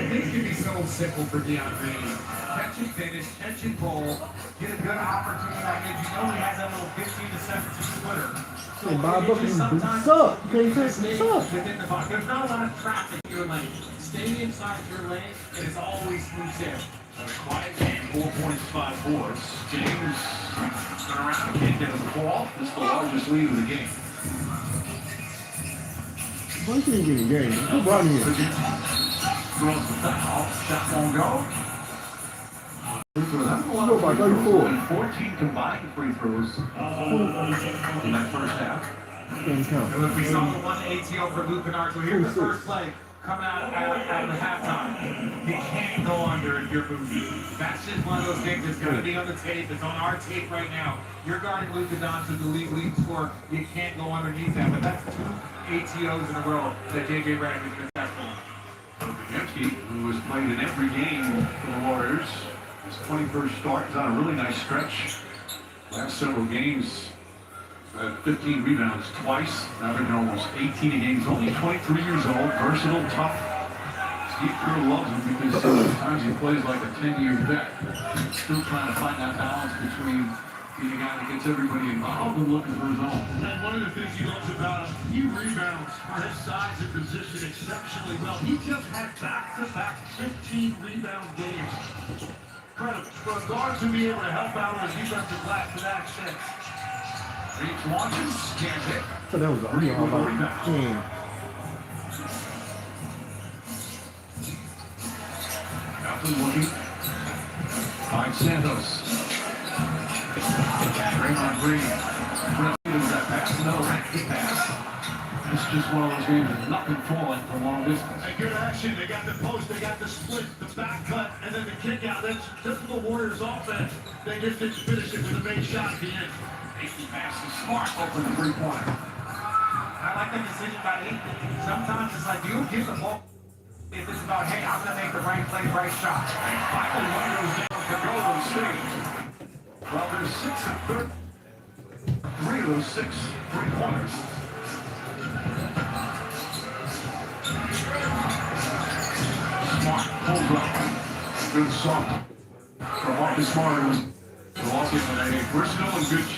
things can be so simple for DeAndre. Catch and finish, catch and pull, get a good opportunity. Like if you know he has that little 15 to 17 footer. So Bob Booker sometimes suck. You can't say suck. suck. Within the box. There's not a lot of traffic in your lane. Stay inside your lane, and it's always smooth sailing. A quiet game, 4 points, 5 boards. James turn around, can't get him the ball. This is the largest lead of the game. Why can't you get a game? Who brought him here? Throws the foul. Shot won't go. That's a lot of free throws. 14 combined free throws in that first half. And if we saw the one ATO for Luke Kennard, so here's the first play coming out of the halftime. You can't go under if you're moving. That's just one of those things that's going to be on the tape. It's on our tape right now. You're guarding Luka Doncic, the league scorer. You can't go underneath that. But that's 2 ATOs in a row that J.J. Redick has been successful. Kemsky, who has played in every game for the Warriors, his 21st start is on a really nice stretch. Last several games, 15 rebounds twice, averaging almost 18 a game. He's only 23 years old, versatile, tough. Steve Kerr loves him because sometimes he plays like a 10-year vet. Still trying to find that balance between being a guy that gets everybody involved and looking for his own. And one of the things he loves about him, he rebounds for his size and position exceptionally well. He just had back-to-back 15 rebound games. Incredible. For a guard to be able to help out on his defensive glass to that extent. Reeves launches, can't hit. So that was all about rebound. Malcolm looking. Finds Santos. Draymond Green. Does that pass? Another ranking pass. It's just one of those games with nothing falling from long distance. And good action. They got the post, they got the split, the back cut, and then the kick out. That's typical Warriors offense. They just didn't finish it with a main shot at the end. 80 passes, Smart open the three-pointer. I like that decision by Lee. Sometimes it's like you give the ball. If it's about, hey, I'm going to make the right play, right shot. And finally, one goes down for Golden State. Well, there's 6 of 3 of those 6 three-pointers. Smart pulls up. Good soft. From Marcus Smart, it was also a versatile and good.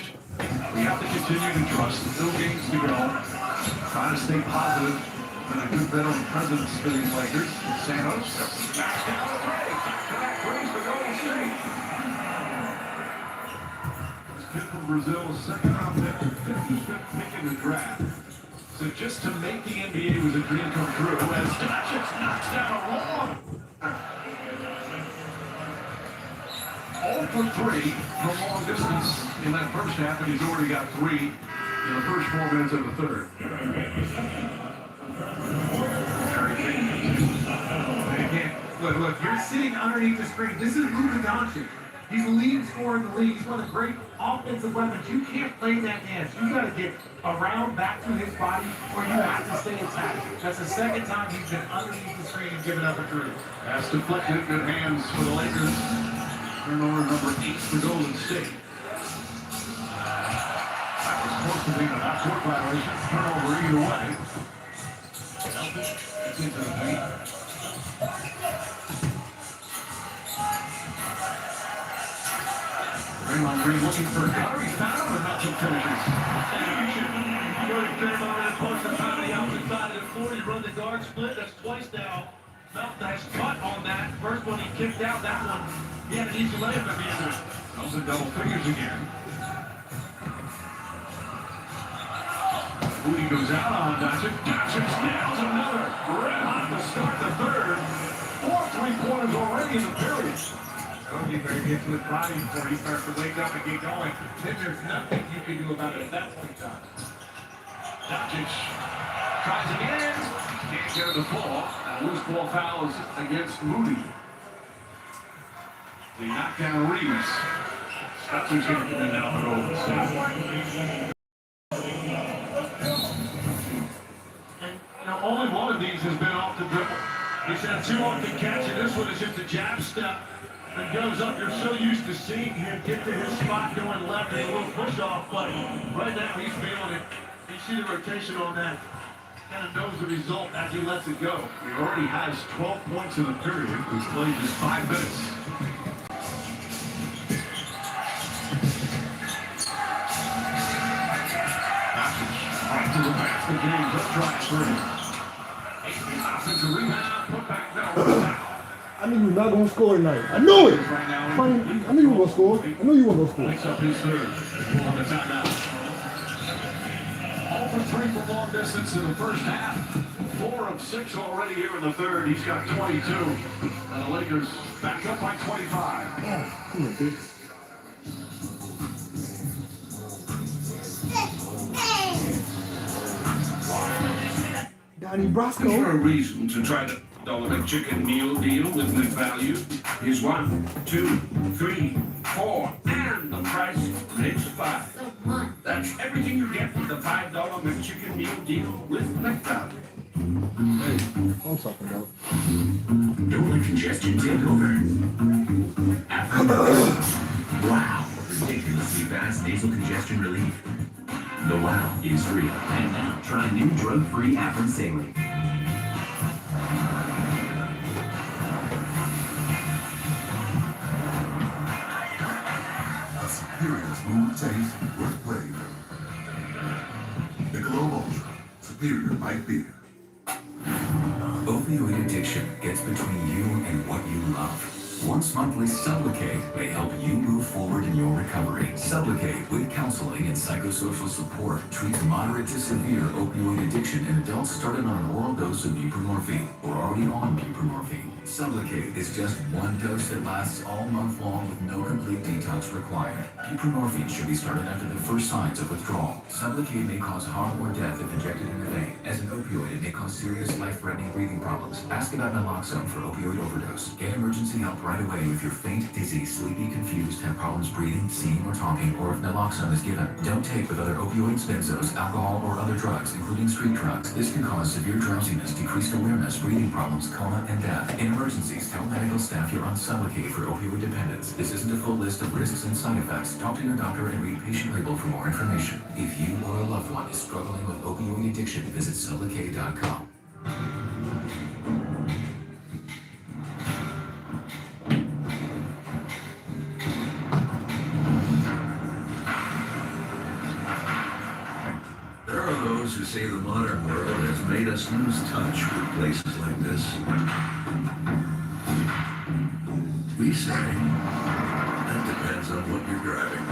We have to continue to trust. Still games to go. Trying to stay positive. And a good veteran presence for these Lakers. Santos. Back down the break. Back brings for Golden State. This kid from Brazil, second round pick, 55th pick in the draft. So just to make the NBA was a dream come true. As Doncic knocks down a long. 0 for 3 from long distance in that first half, and he's already got 3 in the first 4 minutes of the third. Again, look, you're sitting underneath the screen. This is Luka Doncic. He's the leading scorer in the league. He's one of the great offensive weapons. You can't play that dance. You got to get around back to his body, or you have to stay intact. That's the second time he's been underneath the screen and given up a three. Pass deflected. Good hands for the Lakers. Turnover number 8 for Golden State. That was supposed to be a half-court violation. Turnover either way. Elton gets into the paint. Draymond Green looking for a gunner. He found him, but not some finishes. Draymond has pushed the time on the opposite side of the floor. He run the guard split. That's twice now. Melton has cut on that. First one he kicked out. That one, he had an easy layup at the end of it. Those are double figures again. Moody goes out on Doncic. Doncic nails another. Red hot to start the third. 4 3-pointers already in the period. Don't be very good to his body before he starts to wake up and get going. Then there's nothing you can do about it at that point in time. Doncic tries again. Can't get the ball. Loose ball fouls against Moody. They knock down Reeves. Spencer's going to get it out for Golden State. Only one of these has been off the dribble. He's had 2 off the catch, and this one is just a jab step and goes up. You're so used to seeing him get to his spot going left and a little push off, but right now he's feeling it. You see the rotation on that. kind of knows the result as he lets it go. He already has 12 points in the period. He's played just 5 minutes. Right to the basket. James, let's try three. Offensive rebound, put back down. I knew you were not gonna score tonight. I knew it. I knew you were gonna score. I knew you were gonna score. Picks up his third. On the timeout. All for 3 from long distance in the first half. 4 of 6 already here in the third. He's got 22. And the Lakers back up by 25. Come on, bitch. Donnie Is Brasco. there a reason to try the $1 McChicken meal deal with good value? Here's 1, 2, 3, 4, and the price makes 5. That's everything you get with the $5 McChicken meal deal with McValue. Hey, I'm talking about. Don't let congestion take over. Wow, ridiculously fast nasal congestion relief. The Wow is real. And now try new drug-free Afrin Saline. Superior smooth taste, good flavor. Michelob Ultra, superior light beer. Opioid addiction gets between you and what you love. Once monthly Sublocade may help you move forward in your recovery. Sublocade, with counseling and psychosocial support, treats moderate to severe opioid addiction in adults started on an oral dose of buprenorphine or already on buprenorphine. Sublocade is just one dose that lasts all month long with no complete detox required. Buprenorphine should be started after the first signs of withdrawal. Sublocade may cause harm or death if injected in the vein. As an opioid, it may cause serious life-threatening breathing problems. Ask about naloxone for opioid overdose. Get emergency help right away if you're faint, dizzy, sleepy, confused, have problems breathing, seeing, or talking, or if naloxone is given. Don't take with other opioids, benzos, alcohol, or other drugs, including street drugs. This can cause severe drowsiness, decreased awareness, breathing problems, coma, and death. In emergencies, tell medical staff you're on Sublocade for opioid dependence. This isn't a full list of risks and side effects. Talk to your doctor and read patient label for more information. If you or a loved one is struggling with opioid addiction, visit Sublocade.com. There are those who say the modern world has made us lose touch with places like this. We say, that depends on what you're driving.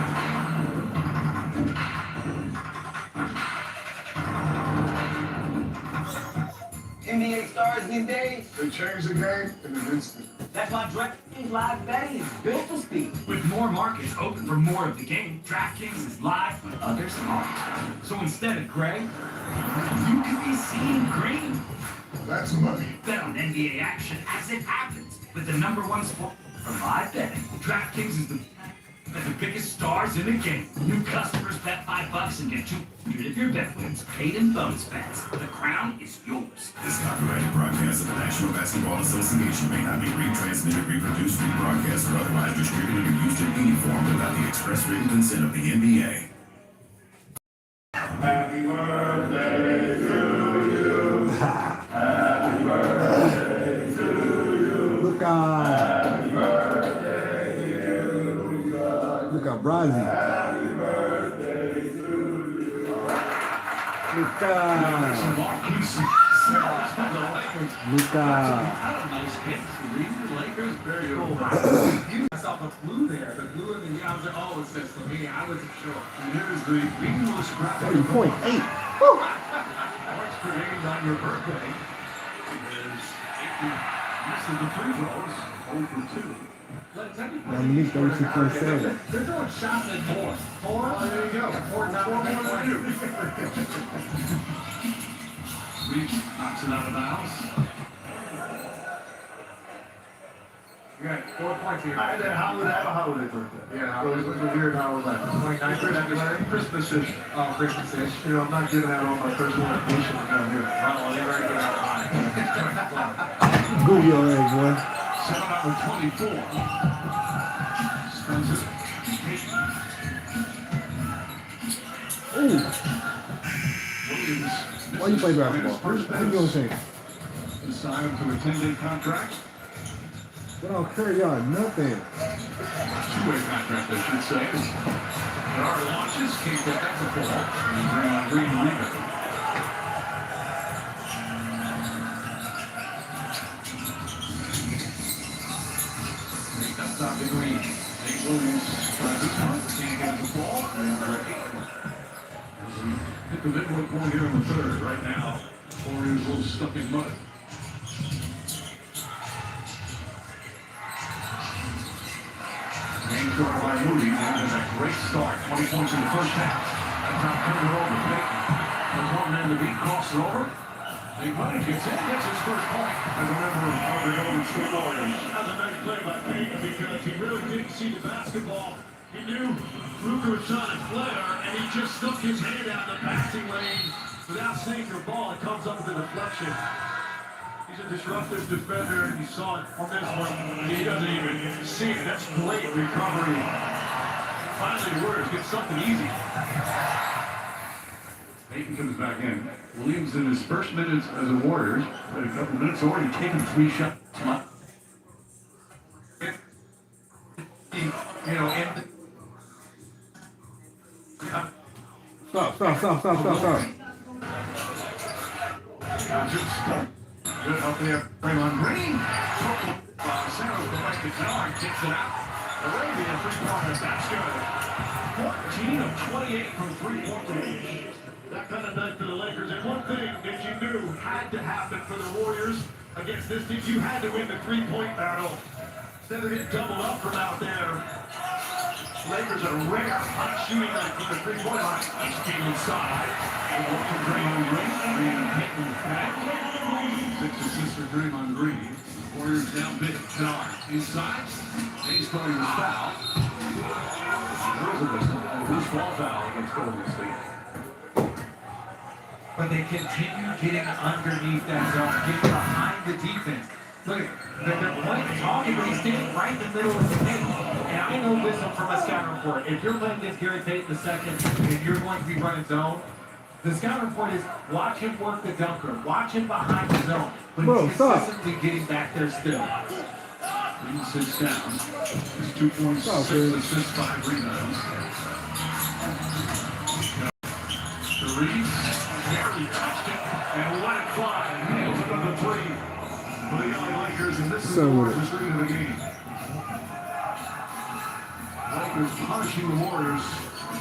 NBA stars these days, They changed the game in an instant. that's why DraftKings Live Betting is built for speed. With more markets open for more of the game, DraftKings is live when others aren't. So instead of gray, you could be seeing green. That's money. Bet on NBA action as it happens with the #1 sport for live betting. DraftKings is the biggest stars in the game. New customers bet $5 and get $200 if your bet wins. Paid in bonus bets. The crown is yours. This copyrighted broadcast of the National Basketball Association may not be retransmitted, reproduced, rebroadcast, or otherwise distributed or used in any form without the express written consent of the NBA. Happy birthday to you. Happy birthday to you. Look out. Happy birthday to you. Look out, Bronzy. Happy birthday to you. Look out. Look out. Nice hit. The Lakers, very cool. I saw the blue there. The blue in the I was like, oh, it's just for me. I wasn't sure. And here's the meaningless graphic. 30.8. Points per game on your birthday. Misses the free throws. 0 for 2. Dominique 32.7. They're throwing shots at four. Oh, there you go. 4 times. Reach knocks it out of bounds. You got 4 points here. I had a holiday birthday. Yeah, So it was a weird holiday. 29th of February. Christmas-ish. Oh, Christmas-ish. You know, I'm not giving out all my personal information down here. Oh, they're very good at Google your ass, boy. 7 out of 24. Spencer. Ooh. Williams. Why you play basketball? How you gonna say? Sign him to a 10-day contract. They don't carry on nothing. Two-way contract, I should say. Bernard launches, can't get that to fall. And Draymond Green rebound. That's not the Green. Nate Williams tries this one. Can't get it to fall. Hit the midway point here in the third. Right now, Warriors a little stuck in mud. Game short by Moody. Has a great start. 20 points in the first half. That's not turning it over. Payton. There's one man to beat. Cross it over. Big money gets in. Gets his first point. As a member of the Golden State Warriors. That was a nice play by Payton because he really didn't see the basketball. He knew Luka was trying to flare, and he just stuck his hand out in the passing lane without seeing the ball. It comes up with a deflection. He's a disruptive defender, and you saw it on this one. He doesn't even see it. That's great recovery. Finally, the Warriors get something easy. Payton comes back in. Williams in his first minutes as a Warriors. Played a couple minutes already, taken 3 shots. You know, and Stop. Good up there, Draymond Green. Center with the right to Kennard, kicks it out. Arabia, 3-pointer, that's good. 14 of 28 from 3-point range. That kind of night for the Lakers. And one thing that you knew had to happen for the Warriors against this team, you had to win the three-point battle. Instead of getting doubled up from out there. Lakers are rare hot shooting night from the three-point line. Each team inside. Draymond Green. Payton back. 6 assists for Draymond Green. Warriors down big. Kennard inside. He's going to foul. First ball foul against Golden State. but they continue getting underneath that zone, getting behind the defense. Look, they're playing talking, but he's standing right in the middle of the paint. And I know this one from a scout report. If you're playing against Gary Payton the second, and you're going to be running zone, the scout report is watch him work the dunker, watch him behind the zone, but he's consistently getting back there still. Green sits down. He's 2 points, 6 assists, 5 rebounds. Three, barely touched it, and let it fly. Nails another three for the LA Lakers, and this is the Warriors' lead of the game. Lakers punishing the Warriors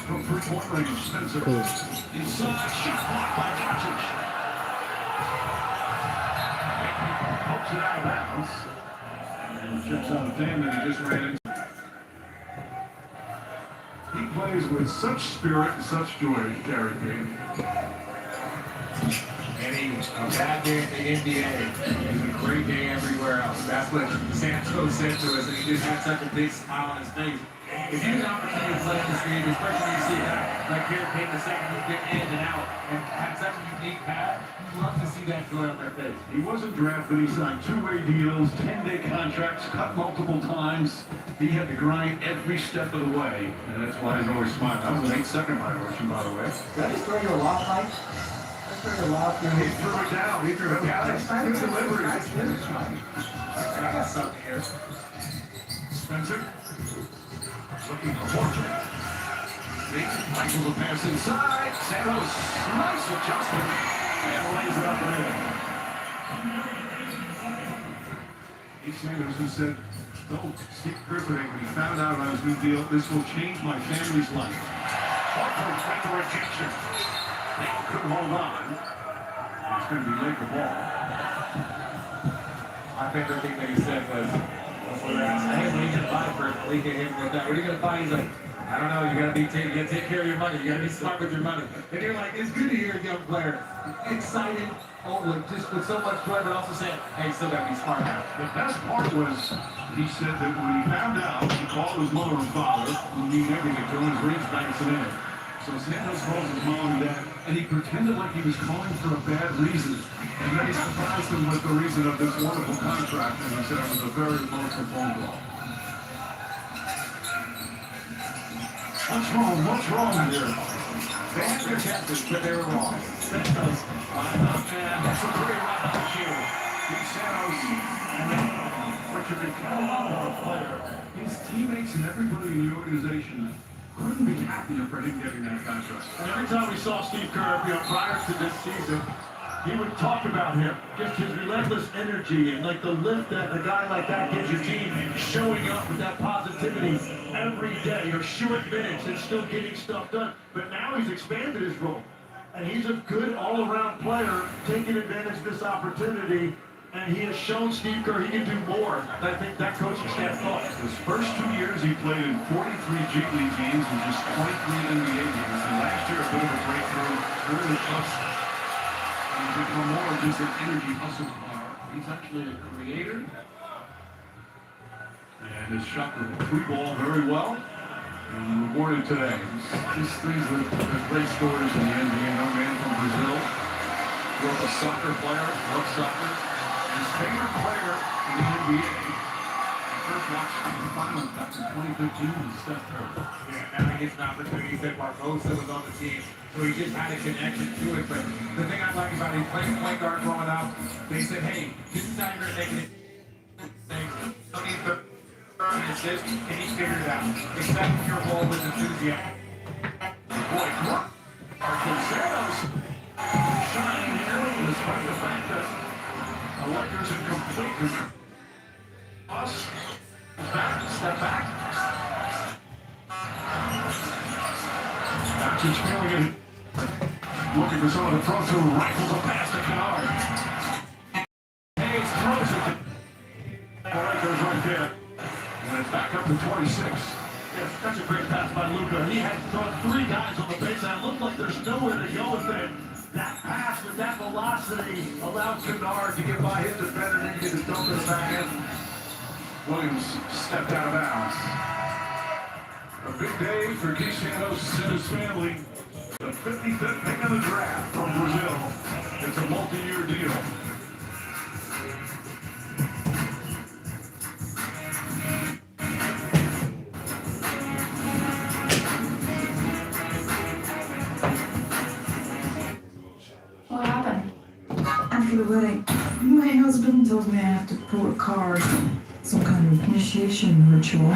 from 3-point range. Spencer inside, shot blocked by Doncic. Helps it out of bounds. And chips on the fan that he just ran into. He plays with such spirit and such joy, Gary Payton. And a bad day at the NBA is a great day everywhere else. That's what Sancho said to us, and he just had such a big smile on his face. If you have an opportunity to play in this game, especially when you see that, like Gary Payton the second, who's been in and out and had such a unique path, you love to see that joy on their face. He wasn't drafted. He signed 2-way deals, 10-day contracts, cut multiple times. He had to grind every step of the way, and that's why he's always smiling. That was an 8-second violation, by the way. Did I just throw you a lob, Mike? I threw you a lob. He threw it down. He threw it down. Good delivery. I got something here. Spencer. Looking for Portland. Michael will pass inside. Santos, nice adjustment. And lays it up there. Heath Sanders, who said, don't Steve Griffin, when he found out about his new deal, this will change my family's life. Portland got the rejection. They couldn't hold on. It's going to be Laker ball. My favorite thing that he said was, hey, what are you going to buy for leaking him with that? What are you going to buy? He's like, I don't know. You got to take care of your money. You got to be smart with your money. And you're like, it's good to hear a young player excited, just with so much joy, but also saying, hey, you still got to be smart now. The best part was, he said that when he found out, he called his mother and father, who mean everything to him, his rings banks it in. So Santos calls his mom and dad, and he pretended like he was calling for a bad reason. And then he surprised him with the reason of this wonderful contract, and he said it was a very emotional phone call. What's wrong? What's wrong here? They had their chances, but they were wrong. Santos That's a pretty right on cue. Pete Sanos and then Richard McCallum, player. His teammates and everybody in the organization couldn't be happier for him getting that contract. And every time we saw Steve Kerr, prior to this season, he would talk about him, just his relentless energy and like the lift that a guy like that gives your team, showing up with that positivity every day, or short minutes and still getting stuff done. But now he's expanded his role, and he's a good all-around player, taking advantage of this opportunity. And he has shown Steve Kerr he can do more. I think that coaching staff thought. His first 2 years, he played in 43 G League games and just 23 NBA games. And last year, a bit of a breakthrough, really close. He's become more of just an energy hustle player. He's actually a creator. And has shot the three ball very well. And rewarded today. These things with great stories in the NBA. Young man from Brazil. Grew up a soccer player, loved soccer. His favorite player in the NBA. First watched the finals back in 2015 and Steph Curry. Yeah, now he gets an opportunity. He said Barbosa was on the team, so he just had a connection to it. But the thing I like about it, he's playing point guard growing up. They said, hey, this is how you're going to make it. Don't need to assist, and he figured it out. Accept your role with enthusiasm. Boy, Arthur Santos shining here despite the fact that the Lakers are completely step back. Doncic feeling it. Looking for someone to throw to, rifles a pass to Kennard. Hayes throws it. The Lakers right there. And it's back up to 26. Yes, that's a great pass by Luka. He had three guys on the baseline. It looked like there's nowhere to go with it. That pass with that velocity allowed Kennard to get by his defender and get his dump in the back end. Williams stepped out of bounds. A big day for Keith Santos and his family. The 55th pick of the draft from Brazil. It's a multi-year deal. What happened? After the wedding, my husband told me I have to pull a card, some kind of initiation ritual.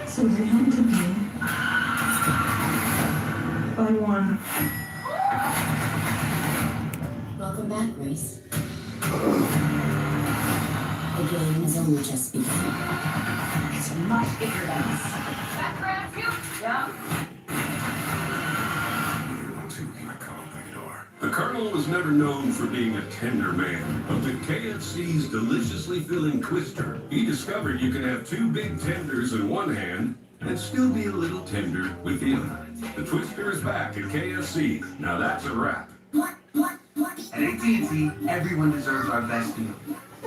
So they hunted me. I won. Welcome back, Grace. The game is only just beginning. It's much bigger than us. That grabs you? Yeah. The Colonel was never known for being a tender man, but with KFC's deliciously filling Twister, he discovered you can have two big tenders in one hand and still be a little tender with the other. The Twister is back at KFC. Now that's a wrap. At AT&T, everyone deserves our best deal.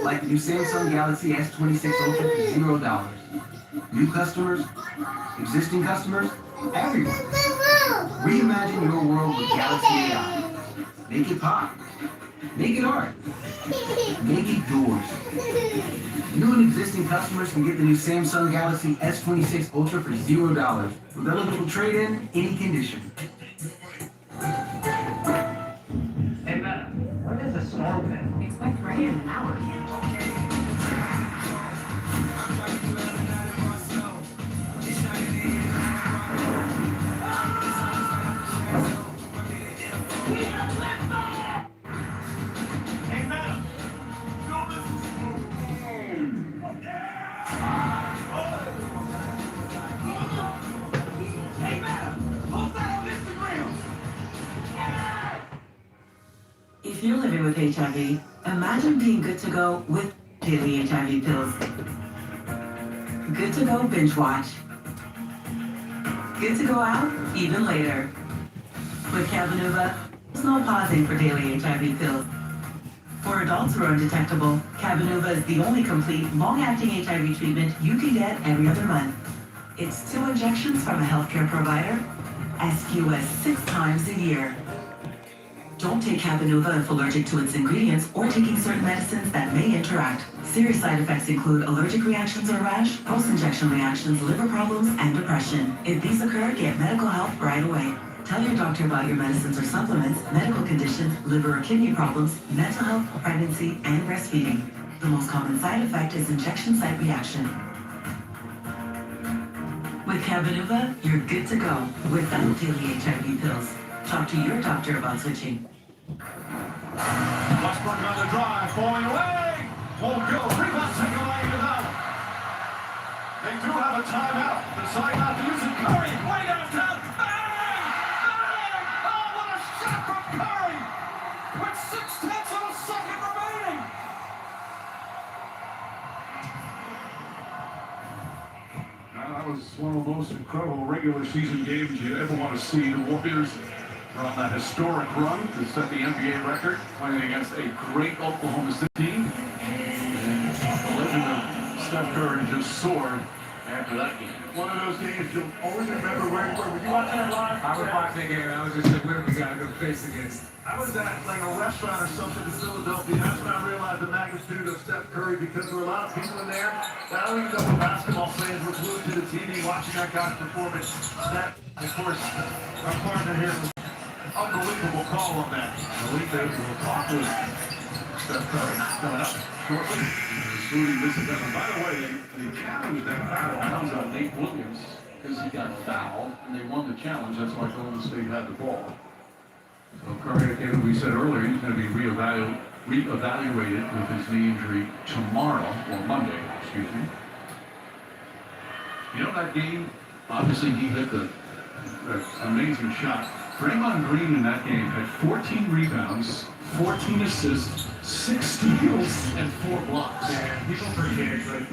Like the new Samsung Galaxy S26 Ultra for $0. New customers, existing customers, everyone. Reimagine your world with Galaxy AI. Make it pop. Make it art. Make it yours. New and existing customers can get the new Samsung Galaxy S26 Ultra for $0. With eligible trade-in, any condition. Hey, Matt, what is a storm pin? Expect rain in an hour. If you're living with HIV, imagine being good to go with daily HIV pills. Good to go binge watch. Good to go out even later. With Cabenuva, there's no pausing for daily HIV pills. For adults who are undetectable, Cabenuva is the only complete, long-acting HIV treatment you can get every other month. It's 2 injections from a healthcare provider, as few as 6 times a year. Don't take Cabenuva if allergic to its ingredients or taking certain medicines that may interact. Serious side effects include allergic reactions or rash, post-injection reactions, liver problems, and depression. If these occur, get medical help right away. Tell your doctor about your medicines or supplements, medical conditions, liver or kidney problems, mental health, pregnancy, and breastfeeding. The most common side effect is injection site reaction. With CamBo, you're good to go without daily HIV pills. Talk to your doctor about switching. Westbrook on the drive, falling away. Won't go. Rebound taken away without. They do have a timeout. Decide not to use it. Curry, way downtown. Bang! Bang! Oh, what a shot from Curry! With 6/10 of a second remaining. Now, that was one of the most incredible regular season games you'd ever want to see. The Warriors are on that historic run to set the NBA record, playing against a great Oklahoma City team. And the legend of Steph Curry just soared after that game. One of those games you'll always remember where you were. Were you watching that live? I was watching the game and I was just like, what have we got to go face against? I was at like a restaurant or something in Philadelphia. That's when I realized the magnitude of Steph Curry, because there were a lot of people in there that I don't even know what basketball fans were glued to the TV watching that guy's performance. That, of course, our partner here was unbelievable call on that. We'll talk with Steph Curry coming up shortly. By the way, they challenged that foul on Nate Williams because he got fouled and they won the challenge. That's why Golden State had the ball. So Curry, again, we said earlier, he's going to be reevaluated with his knee injury tomorrow, or Monday, excuse me. You know that game, obviously he hit the amazing shot. Draymond Green in that game had 14 rebounds, 14 assists, 6 steals, and 4 blocks. Yeah, people forget, but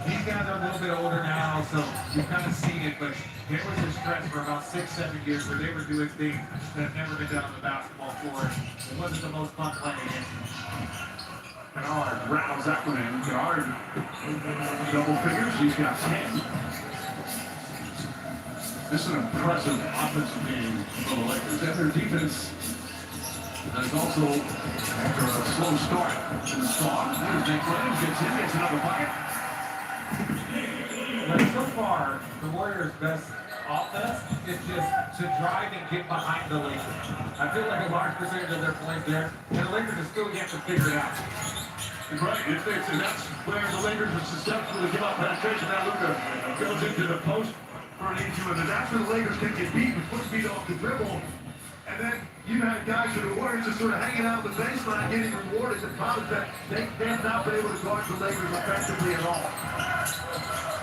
these guys are a little bit older now, so you've kind of seen it, but there was a stretch for about 6-7 years where they were doing things that have never been done on the basketball floor. It wasn't the most fun playing against them. Kennard rattles that one in. Kennard, double figures, he's got 10. This is an impressive offensive game for the Lakers. And their defense is also, after a slow start, in the spot. There's Nick Williams, gets in, gets another bucket. But so far, the Warriors' best offense is just to drive and get behind the Lakers. I feel like a large percentage of their points there, and the Lakers are still yet to figure it out. Right, and that's where the Lakers are susceptible to give up penetration. Now Luka goes into the post for an easy one, and that's where the Lakers can get beat with foot speed off the dribble. And then you had guys who were Warriors just sort of hanging out on the baseline, getting rewarded. The problem is that they have not been able to guard the Lakers effectively at all.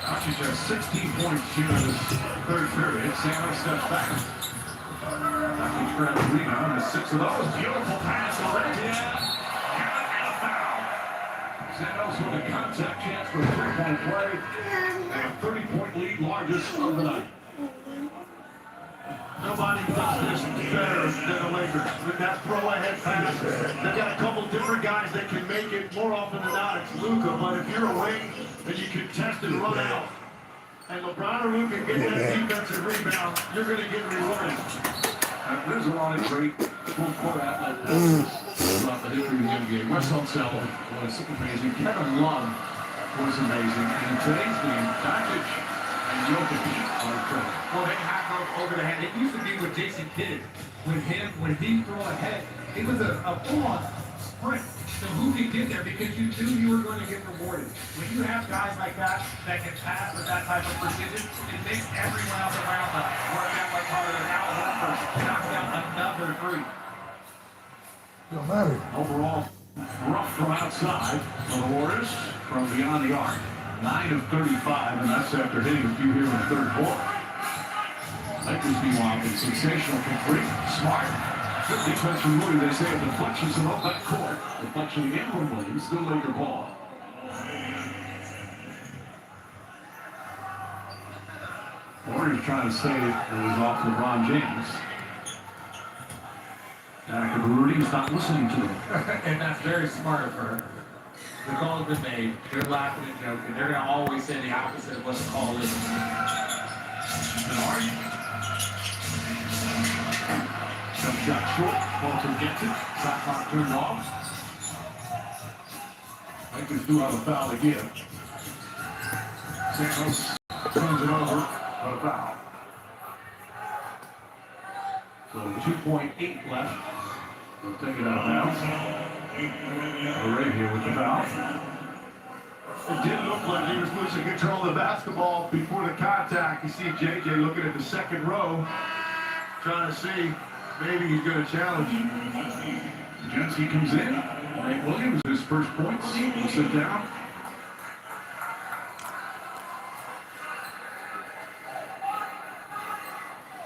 Doncic has 16 points here in this third period. Samuel steps back. Doncic grabs a rebound and 6 of those. Beautiful pass already. And a foul. Samuels with a contact chance for a 3-point play. And a 30-point lead, largest of the night. Nobody does this better than the Lakers. With that throw-ahead pass, they've got a couple different guys that can make it. More often than not, it's Luka. But if you're a wing, then you can test and run out. And LeBron or Luka get that defensive rebound, you're going to get rewarded. There's a lot of great full-court athletes throughout the history of the NBA. Wes Unseld was amazing. Kevin Love was amazing. And in today's game, Doncic and Jokic are incredible. Well, they have those over the head. It used to be with Jason Kidd. With him, when he threw ahead, it was a full-on sprint to who could get there because you knew you were going to get rewarded. When you have guys like that can pass with that type of precision, it makes everyone else around them work out like harder than Al Horford knocked down another 3. Don't matter. Overall, rough from outside for the Warriors from beyond the arc. 9 of 35, and that's after hitting a few here in the third quarter. Lakers, meanwhile, been sensational from 3. Smart. Good defense from Moody. They say a deflection from up that court. Deflection again from Williams. Still Laker ball. Warriors trying to say it was off LeBron James. Danica Barudi's not listening to them. And that's very smart of her. The call has been made. They're laughing and joking. They're going to always say the opposite of what the call is. Bernard. Jump shot short. Walter gets it. Shot clock turned off. Lakers do have a foul to give. Santos turns it over for a foul. So 2.8 left. We'll take it out of bounds. Right here with the foul. It did look like he was losing control of the basketball before the contact. You see JJ looking at the second row, trying to see maybe he's going to challenge. Jensen comes in. Nate Williams, his first points. We'll sit down.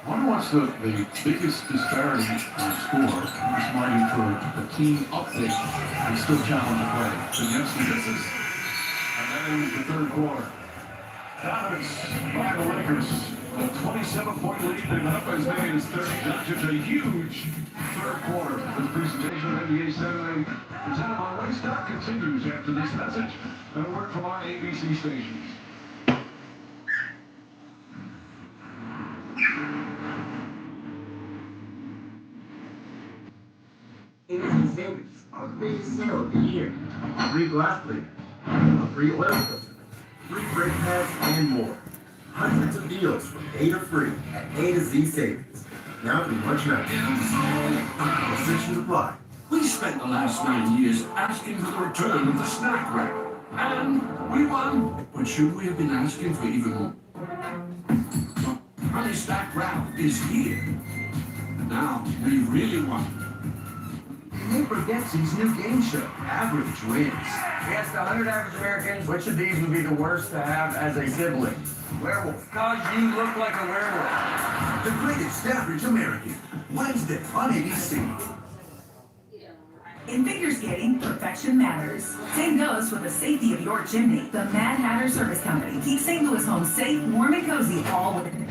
I wonder what's the biggest disparity in score this margin for a team update and still challenge the play. So Jensen gets this. And then in the third quarter. Dominance by the Lakers. A 27-point lead. They've up as many as 30. Just a huge third quarter. This presentation of NBA Saturday presented by Waystop continues after this message and a word from our ABC stations. Savings and savings are the biggest sale of the year. Free glass cleaner, a free oil filter, free brake pads, and more. Hundreds of deals from A to free at A to Z Savings. Now through March 9th. Restrictions apply. We spent the last 9 years asking for the return of the snack wrap. And we won. But should we have been asking for even more? Honey Stack Wrap is here. Now we really won. Neighbor Betsy's new game show, Average Wins. We asked 100 average Americans which of these would be the worst to have as a sibling. Werewolf. Cause you look like a werewolf. The greatest average American. Wednesday on ABC. In figure skating, perfection matters. Same goes for the safety of your chimney. The Mad Hatter Service Company keeps St. Louis homes safe, warm, and cozy all within.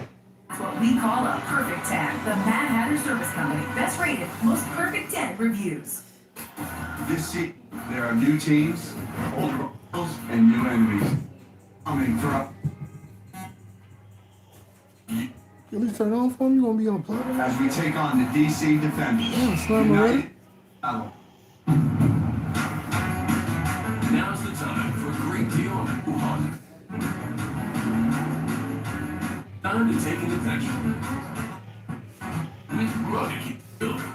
That's what we call a perfect 10. The Mad Hatter Service Company. Best rated, most perfect 10 reviews. This season, there are new teams, old rivals, and new enemies. Coming for At least turn it on for me. You gonna be on play? as we take on the DC Defenders. Yeah, slam already. Battle. Now's the time for a great deal on Wuhan. Time to take an adventure. With rugged building.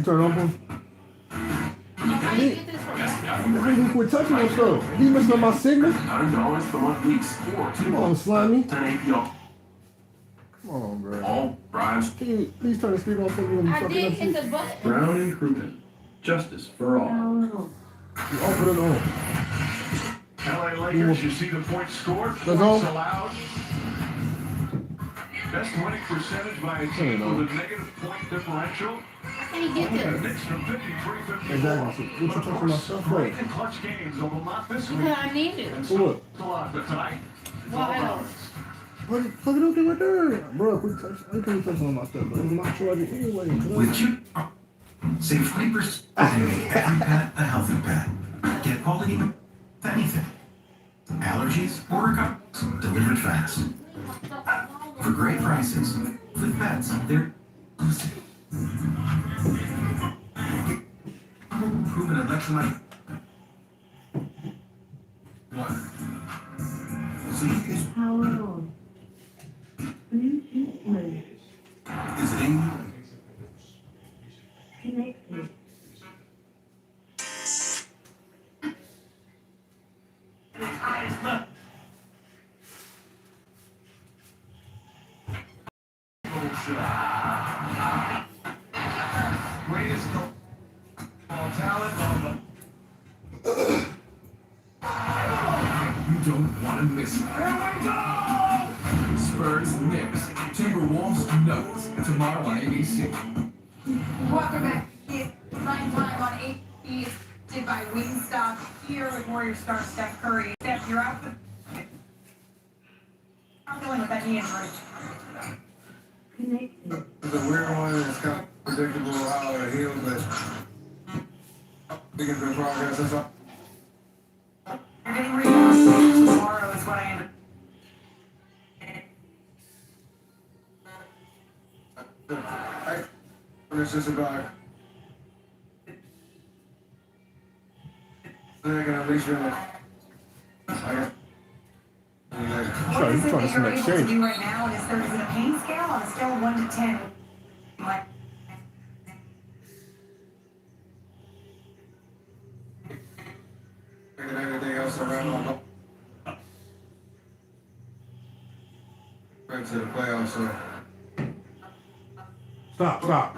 Turn it on for me. He quit touching him stuff. He messing up my signal. $100 per month weeks or Come on, slimy. 10 APR. Come on, bro. All rides. Can you please turn the speaker on for me when you I fucking did up hit shit? the button. Brown and Crouppen. Justice for all. You open it on. LA Lakers, you see the points scored, Let's points go. allowed. Best winning percentage by a team with a negative point differential. How can you get The there? Knicks from 53-54. Exactly. What you touching my stuff for? Great and clutch games, although not this week. Because I need it. And For what? a lot, but tonight, it's all Why? ours. Fuck it up there right there. Bro, quit touching. I can't touch on my stuff, but it's my charger anyway. With you, save 20% and make every pet a healthy pet. Get quality with anything. Allergies or recoveries delivered fast. For great prices, with pets, they're proven electrolyte. Water. So you can. Power on. Bluetooth mode. Is it in? Connected. Greatest talent on You don't want to miss it. Spurs Knicks, Timberwolves Nuggets, tomorrow on ABC. Welcome back. Prime time on ABC, did by Wingstop. Here with Warriors star Steph Curry. Steph, you're out. I'm dealing with that knee injury. Connected. It's a weird one, and it's kind of predictable how it heals, but I think it's been progress. That's all. You're getting rebounds tomorrow is what I am. It's just about they're gonna reach them. What is it trying to that you're smack able to Shane. do right now in his 30s in a pain scale on a scale of 1 to 10. Like, and everything else around right to the playoffs. So Stop.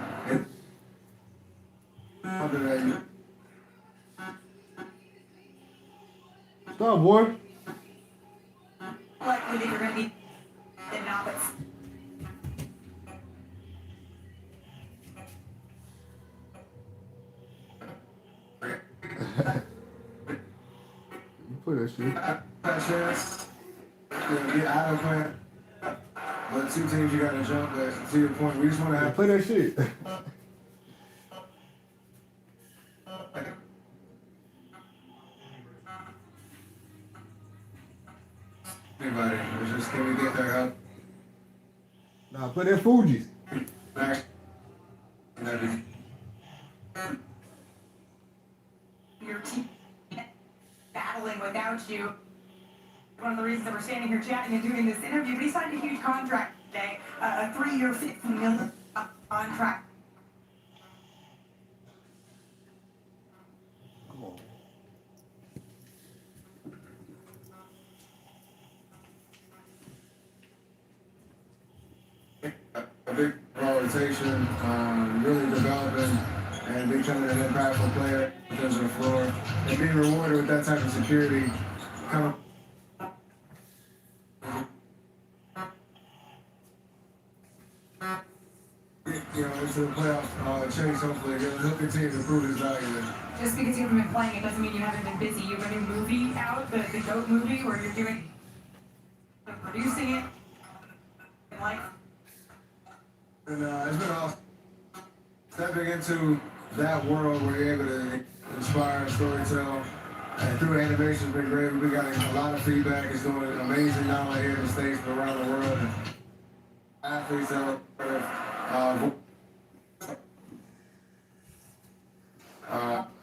other than that, Stop, boy. likely that you're going to be in novice. You play that shit. that chance, get out of plan. But two teams you got to jump at. To your point, we just want to have Play that shit. anybody. It's just can we get their help Nah, play that Fuji's. back? And everything. Your team battling without you. One of the reasons that we're standing here chatting and doing this interview, but he signed a huge contract today, a 3-year, $50 million contract. Come on. A big rotation, really developing and becoming an impactful player because of the floor and being rewarded with that type of security. Coming into the playoff chase, hopefully he'll continue to prove his value. Just because you haven't been playing, it doesn't mean you haven't been busy. You have a new movie out, the GOAT movie, where you're doing, producing it, and like. And it's been awesome stepping into that world where you're able to inspire, storytell, and through animation has been great. We got a lot of feedback. It's doing amazing not only here in the States but around the world. And athletes that are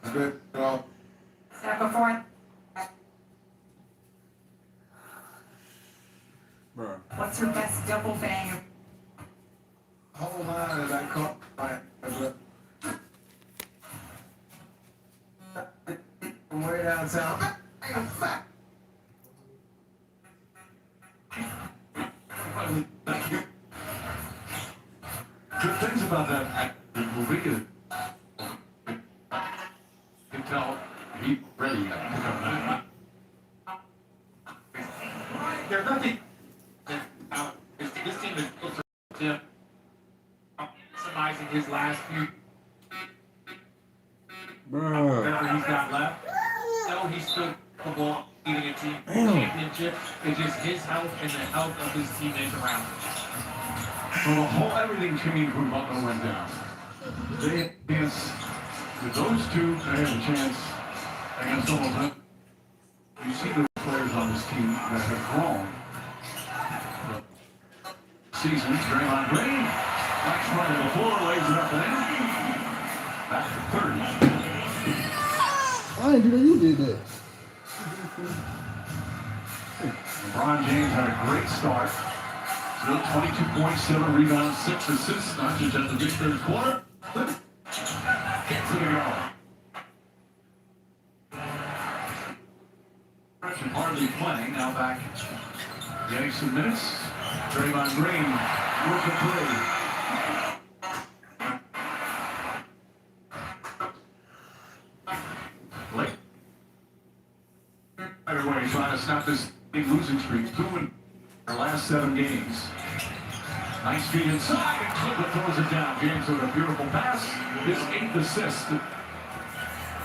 it's been Step before. Bro. What's your best double bang? whole line as I caught my from way downtown. Good things about that movie is you can tell he's ready now. There's nothing. This team is close to him. Maximizing his last few. Whatever he's got left. So he's still capable of leading a team championship. It's just his health and the health of his teammates around him. So the whole everything changed when Butler went down. They against with those two, they have a chance against all of them. You see the players on this team that have grown. Season, Draymond Green, Max running the floor, lays it up and in. Back to 30. I didn't do that, you did that. LeBron James had a great start. Still 22 points, 7 rebounds, 6 assists, not just at the big third quarter. Gets to the yard. Hardly playing, now back getting some minutes. Draymond Green with the play. Late. Right away, trying to stop this big losing streak. 2 in our last 7 games. Nice feed inside, and Clipper throws it down. James with a beautiful pass. His 8th assist.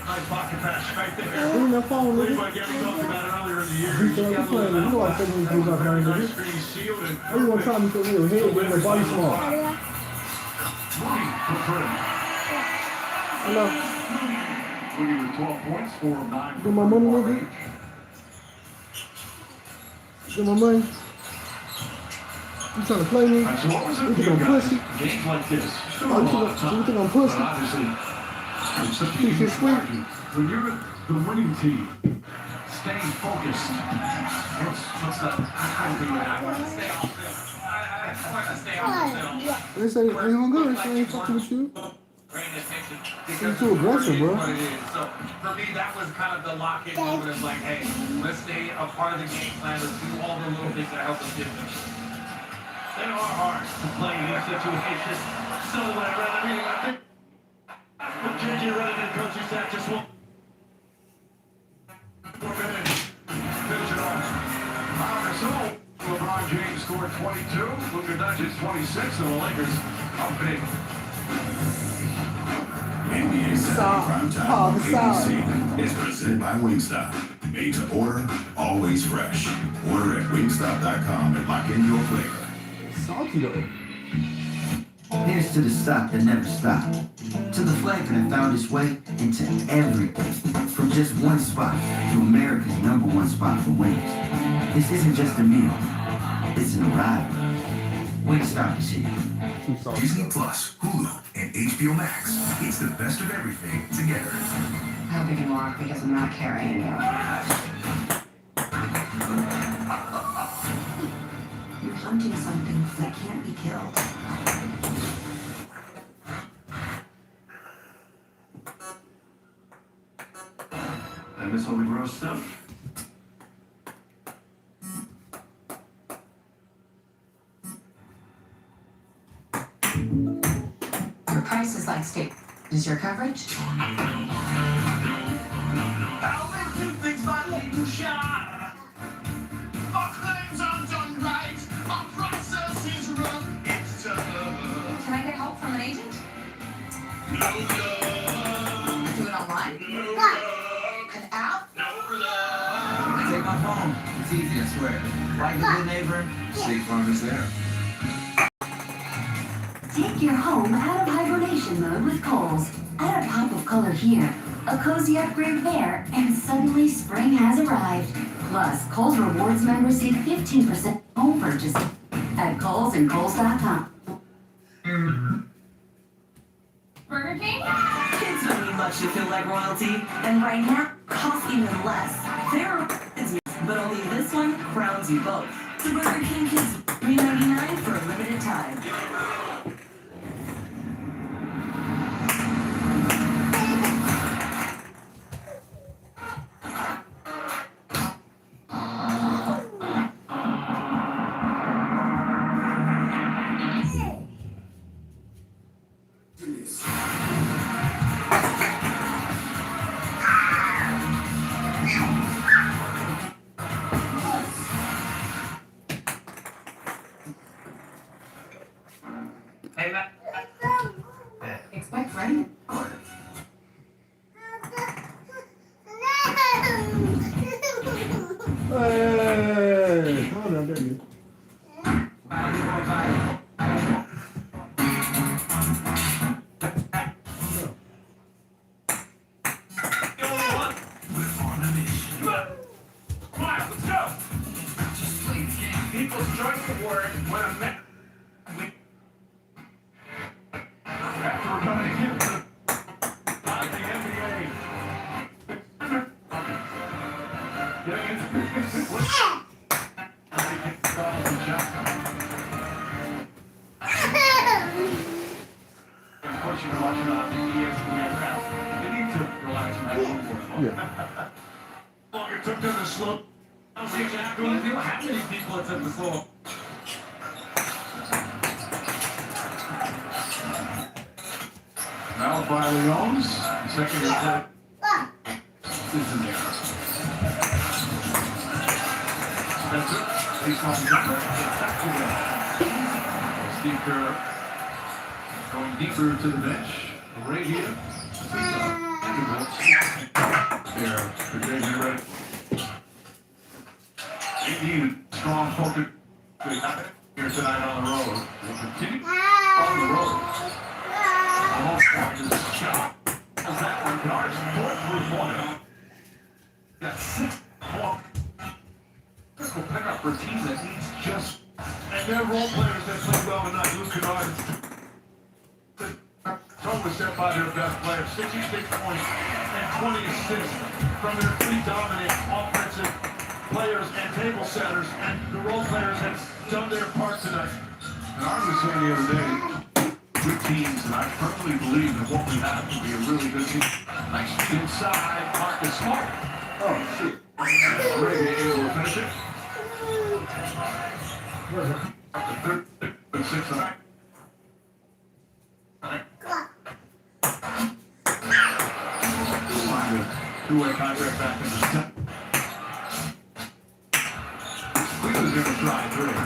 Nice pocket pass right there. Ain't no phone, nigga. Like we talked about it earlier in the year. You know what I'm You know I think we do that, nigga. Screen sealed and Everyone trying to say your head with your body small. Mooney for three. Hello. Mooney with 12 points, 4 of 9. Get my money, nigga. Get my money. You trying to play me? So what was it? You think I'm pussy? Games like this. Oh, you think I'm pussy? But obviously, it's such a Piece of huge sweet. margin. When you're the winning team, staying focused. What's the I want to stay off film. I want to stay off film. They say ain't doing good. They say ain't fucking with you. Because too aggressive, bro. what it is. So for me, that was kind of the lock-in moment of like, hey, let's stay a part of the game plan. Let's do all the little things that help us get there. They are hard to play in these situations. So I think what JJ Redick and coaching staff just want 4 minutes. Finish it off. result. LeBron James scored 22, Luka Doncic 26, and the Lakers up big. NBA 7 Primetime on ABC is presented by Wingstop. Made to order, always fresh. Order at wingstop.com and lock in your flavor. Salty though. Here's to the stuff that never stopped. To the flavor that found its way into everything. From just one spot to America's #1 spot for wings. This isn't just a meal. It's an arrival. Wingstop is here. Disney Plus, Hulu, and HBO Max. It's the best of everything together. How big you are because I'm not carrying you. You're hunting something that can't be killed. I miss all the gross stuff. Your price is like state. Is your coverage? I'll make two things like you shot. Our claims aren't done right. Our process is rough. It's tough. Can I get help from an agent? No love. Do it online? No An app? Take my phone. It's easy, I swear. Like a good neighbor, State Farm is there. Take your home out of hibernation mode with Kohl's. Add a pop of color here, a cozy upgrade there, and suddenly spring has arrived. Plus, Kohl's Rewards members save 15% home purchases at Kohl's and Kohl's.com. Burger King? Kids don't need much to feel like royalty, and right now, costs even less. There is, but only this one crowns you both. So Burger King Kids $3.99 for a limited time. Hey, Matt. Expect rain. Hey, come on now, baby. People's Choice Award when a man. Longer took them to slow. How many people it took to slow? Malachi Leones, second is in there. Spencer, baseline jumper, back to the Steve Kerr going deeper to the bench. Right here. There, for JJ Redick. 18 strong focus here tonight on the road. We'll continue on the road. Almost point is a shot. How's that one? Guards 4-3-1. Got 6 points. Critical pickup for a team that needs just. And their role players that play well tonight, Luke Kennard. Totally set by their best player, 66 points and 20 assists from their three dominant offensive players and table setters, and the role players have done their part tonight. And I was saying the other day, good teams, and I firmly believe that what we have to be a really good team. Nice inside, Marcus Smart. Oh, shit. Ready able to finish it. Up to 36 and two-way contract back in the step. Cleveland's going to try three.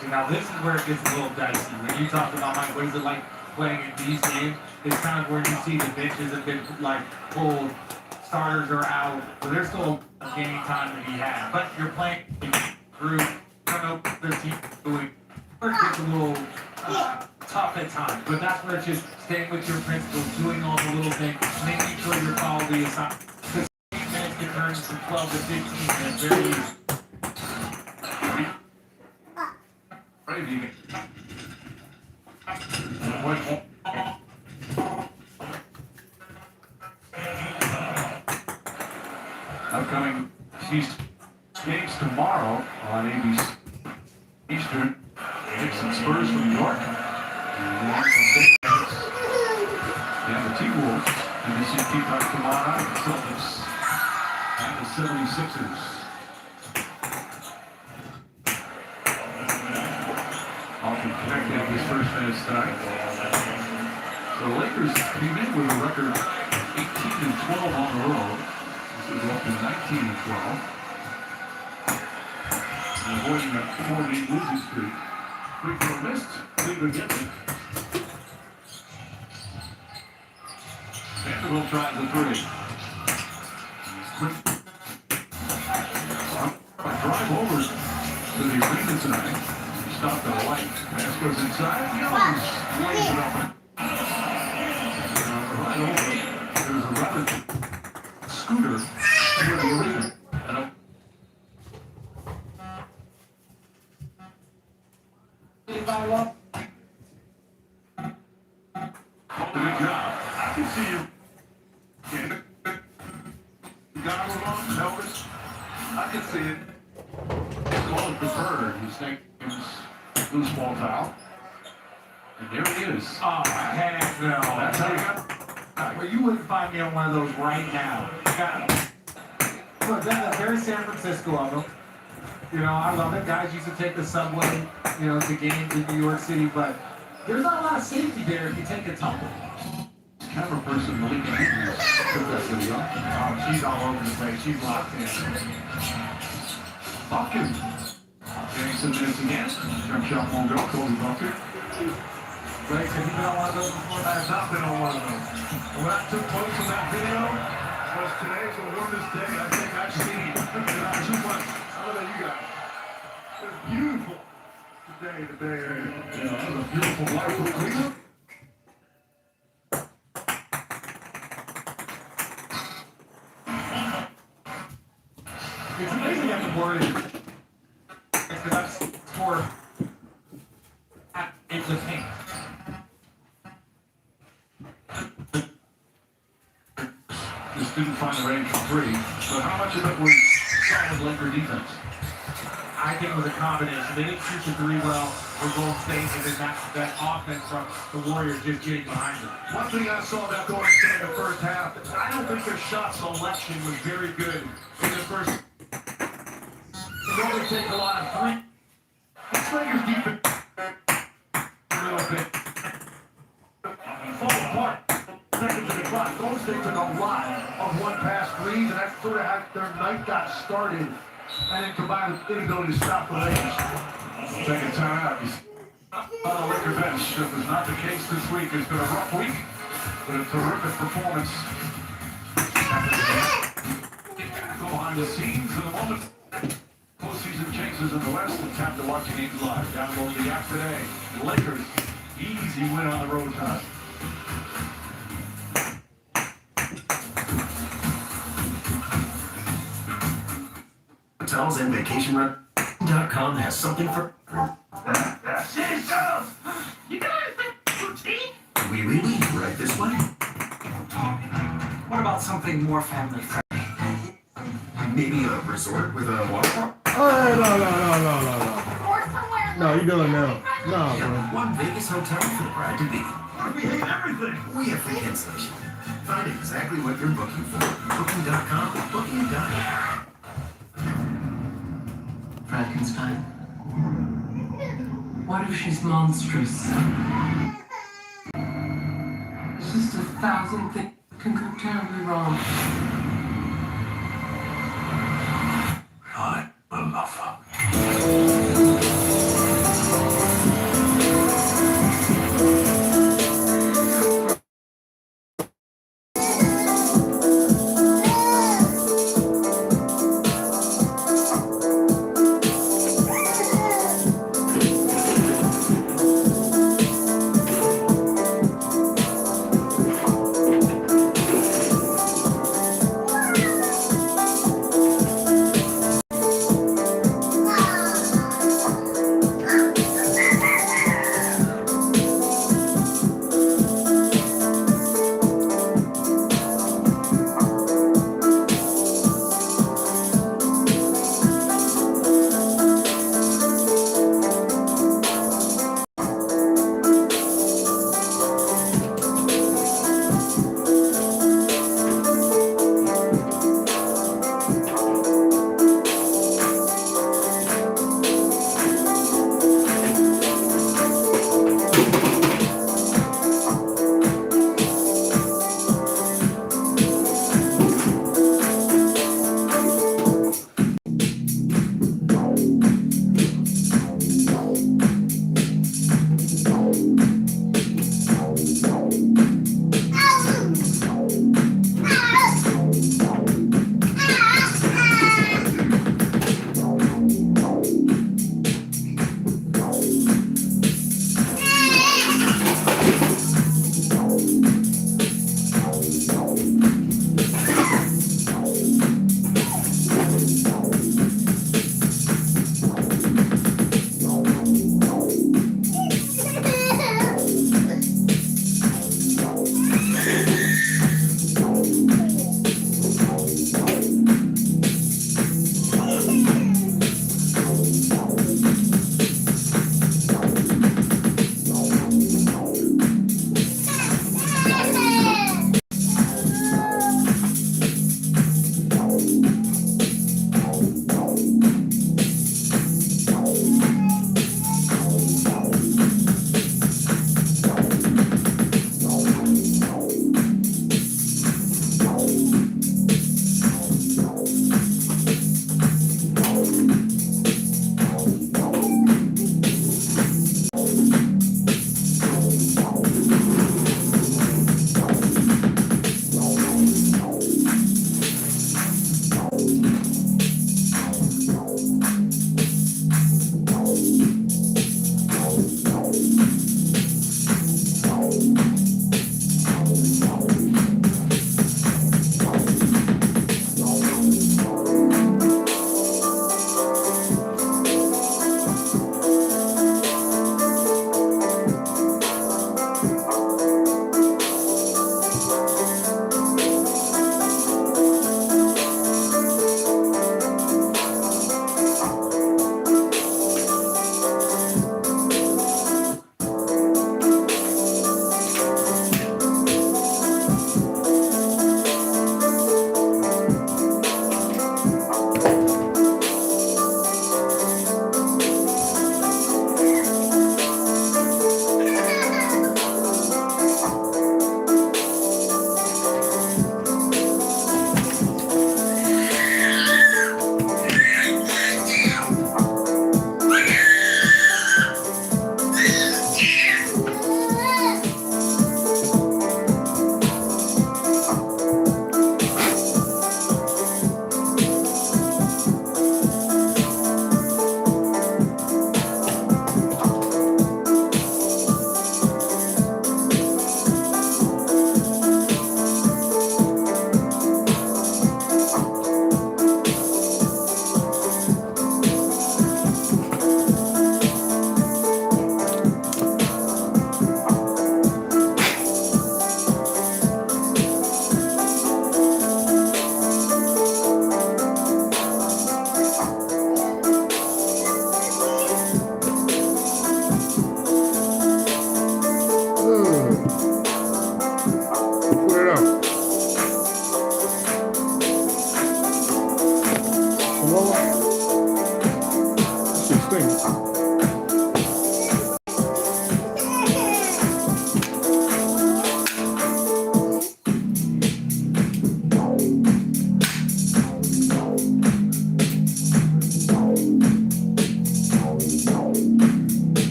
See, now this is where it gets a little dicey. When you talk about, Mike, what is it like playing in these games? It's kind of where you see the benches have been, like, pulled, starters are out, so there's still game time to be had. But you're playing through, I don't know, their team doing, it gets a little tough at times. But that's where it's just staying with your principles, doing all the little things, making sure you're following the assignment. Because 15 minutes can turn from 12 to 15 minutes very easy. Upcoming games tomorrow on ABC Eastern. Knicks and Spurs from New York. And the T-Wolves and the NBC Peacock tomorrow night. The Celtics and the 76ers. Often connected in this first minute tonight. So the Lakers came in with a record 18-12 on the road. This is up to 19-12. And avoiding a 4-game losing streak. Free throw missed. Cleveland gets it. Vanderbilt tries the three. Quick drive over to the arena tonight. Stopped at a light. Pass goes inside. Jones lays it up. Right over. There's a rather scooter near the arena. And good job. I can see you. Goggles on, Elvis. I can see it. It's called deferred. He's thinking loose ball foul. And there he is. Oh, heck no. That's how you got. Well, you wouldn't find me on one of those right now. Look, that's very San Francisco of them. You know, I love it. Guys used to take the subway, you know, to games in New York City, but there's not a lot of safety there if you take a tumble. Camera person, Malik Higgins, took that video. Oh, she's all over the place. She's locked in. Bucket. Getting some minutes again. Jump shot won't go. Kobe Bucket. Greg said he been on one of those before. I have not been on one of those. And what took place in that video was today's the warmest day I think I've seen in about 2 months. I don't know about you guys. It's beautiful today. Yeah, that was a beautiful life for Cleveland. It's amazing at the word. Because I've scored at the paint. Just didn't find the range for three. But how much of it was solid Laker defense? I think it was a combination. They didn't shoot the three well for Golden State, and then that offense from the Warriors just getting behind them. One thing I saw about Golden State in the first half, I don't think their shot selection was very good in the first. They only take a lot of three. It's Lakers defense a little bit. Fall apart. Seconds in the clock. Golden State took a lot of one-pass threes, and that's sort of how their night got started. And then combined with inability to stop the Lakers. Second time out. On the Laker bench. That was not the case this week. It's been a rough week, but a terrific performance. Go behind the scenes in a moment. Postseason changes in the West. And time to watch the games live. Download the app today. The Lakers, easy win on the road tonight. Hotels and vacation.com has something for about something more family friendly? Maybe a resort with a waterfall? Hey, no. No, you doing now. No, bro. One Vegas hotel for the bride to be. We hate everything. We have free cancellation. Find exactly what you're booking for. Booking.com, booking.com. Frankenstein. What if she's monstrous? It's just 1,000 things can go terribly wrong. I'm a lover.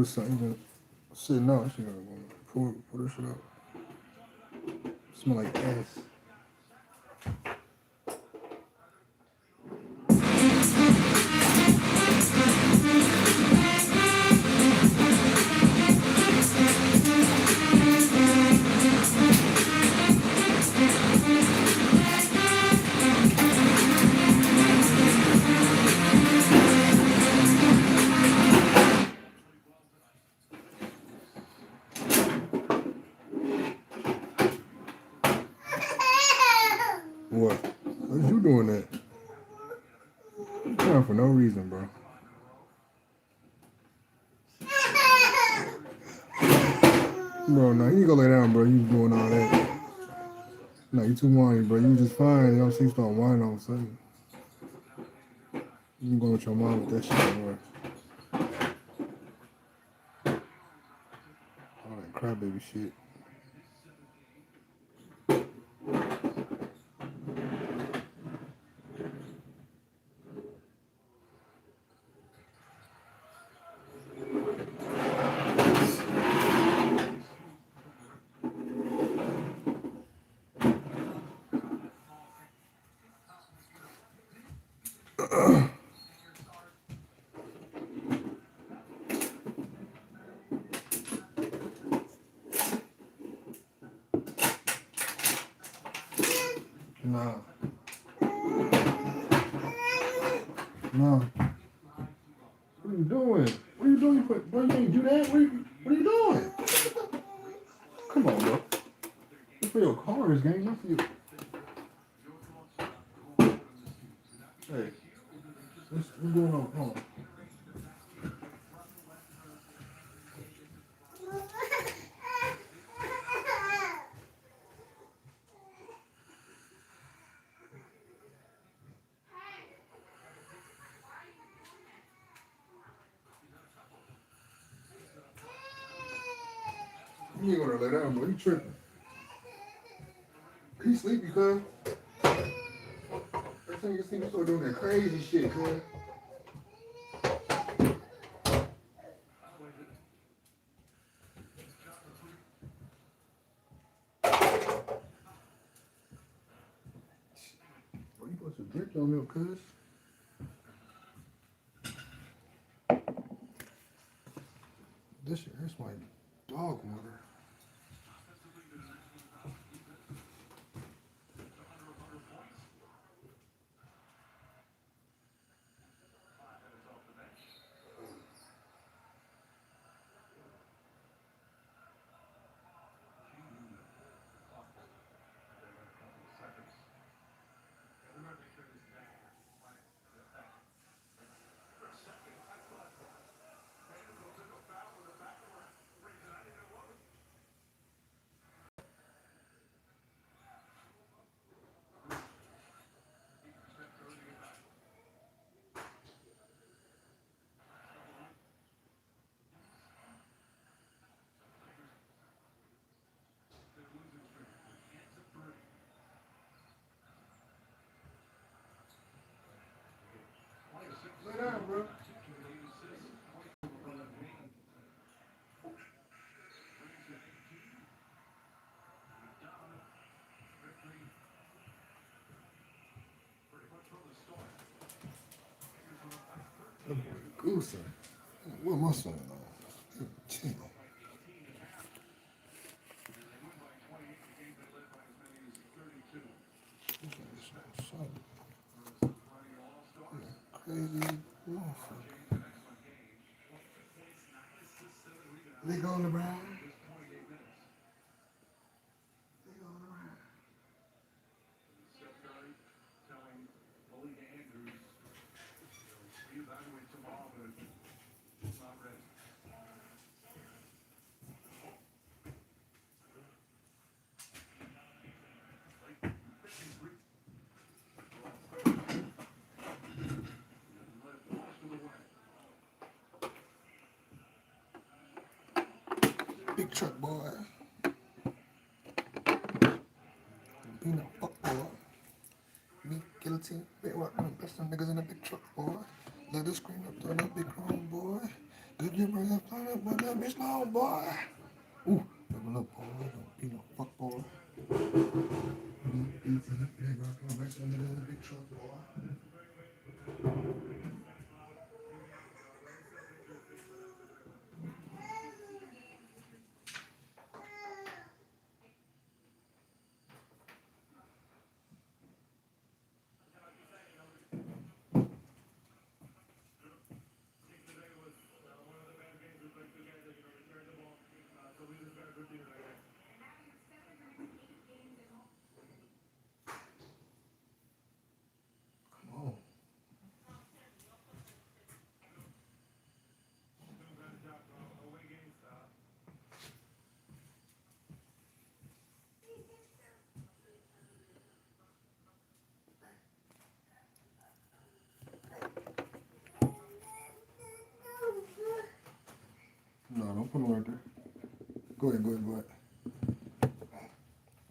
this something sitting out. She gotta pull this shit out. Smell like ass. What? What you doing that? You crying for no reason, bro. Bro, no, you need to go lay down, bro. You doing all that. No, you too whiny, bro. You just fine. You know, so you start whining all of a sudden. You can go with your mom with that shit, bro. All that crybaby shit. Nah. Nah. What are you doing? What are you doing? Bro, you ain't do that? What are you doing? Come on, bro. It's for your cars, gang. Not for you. Hey. What's going on? Hold on. You ain't gonna lay down, bro. You tripping. He sleepy, cuz. Every time you see me start doing that crazy shit, cuz. Bro, you put some drink on milk, cuz. This shit hurts my dog water. Lay down, bro. That boy goosey. What am I saying on? Chill. Crazy motherfucker. They going around. Big truck boy. Being a fuck boy. Me guilty. Big rock, one of the best niggas in the big truck boy. Let us screen up to the big room boy. Good you bring that flat up, but that bitch long, boy. Ooh, double up, boy. Don't be no fuck, boy. Big truck, boy. Come on. No, don't put him right there. Go ahead, go ahead, go ahead.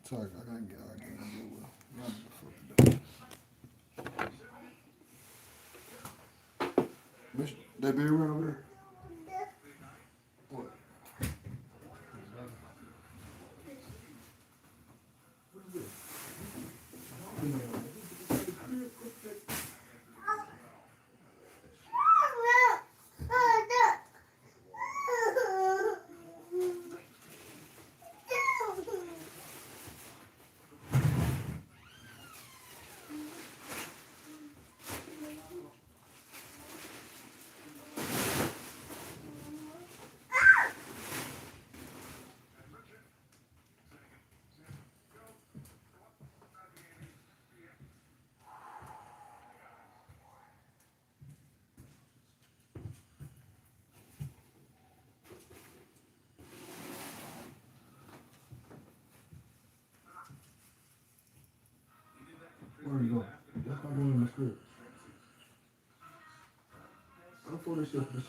Sorry, I gotta get with him. Miss, that baby right over there? What? Where you going? That's not going in the script. I don't throw this shit up here.